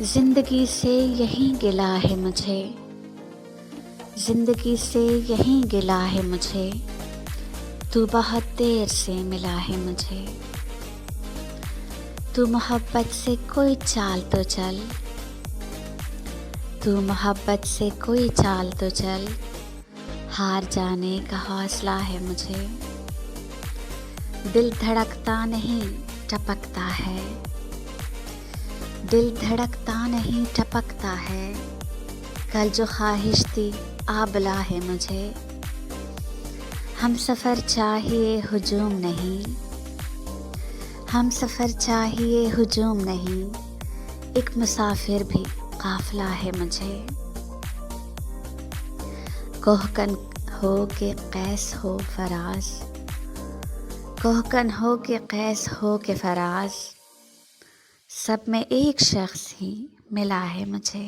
जिंदगी से यही गिला है मुझे, जिंदगी से यही गिला है मुझे, तू बहुत देर से मिला है मुझे। तू मोहब्बत से कोई चाल तो चल, तू मोहब्बत से कोई चाल तो चल, हार जाने का हौसला है मुझे। दिल धड़कता नहीं टपकता है, दिल धड़कता नहीं टपकता है, कल जो ख्वाहिश थी आबला है मुझे। हम सफ़र चाहिए हुजूम नहीं, हम सफ़र चाहिए हुजूम नहीं, एक मुसाफिर भी काफ़िला है मुझे। कोहकन हो के कैस हो फराज, कोहकन हो के कैस हो के फराज, सब में एक शख्स ही मिला है मुझे।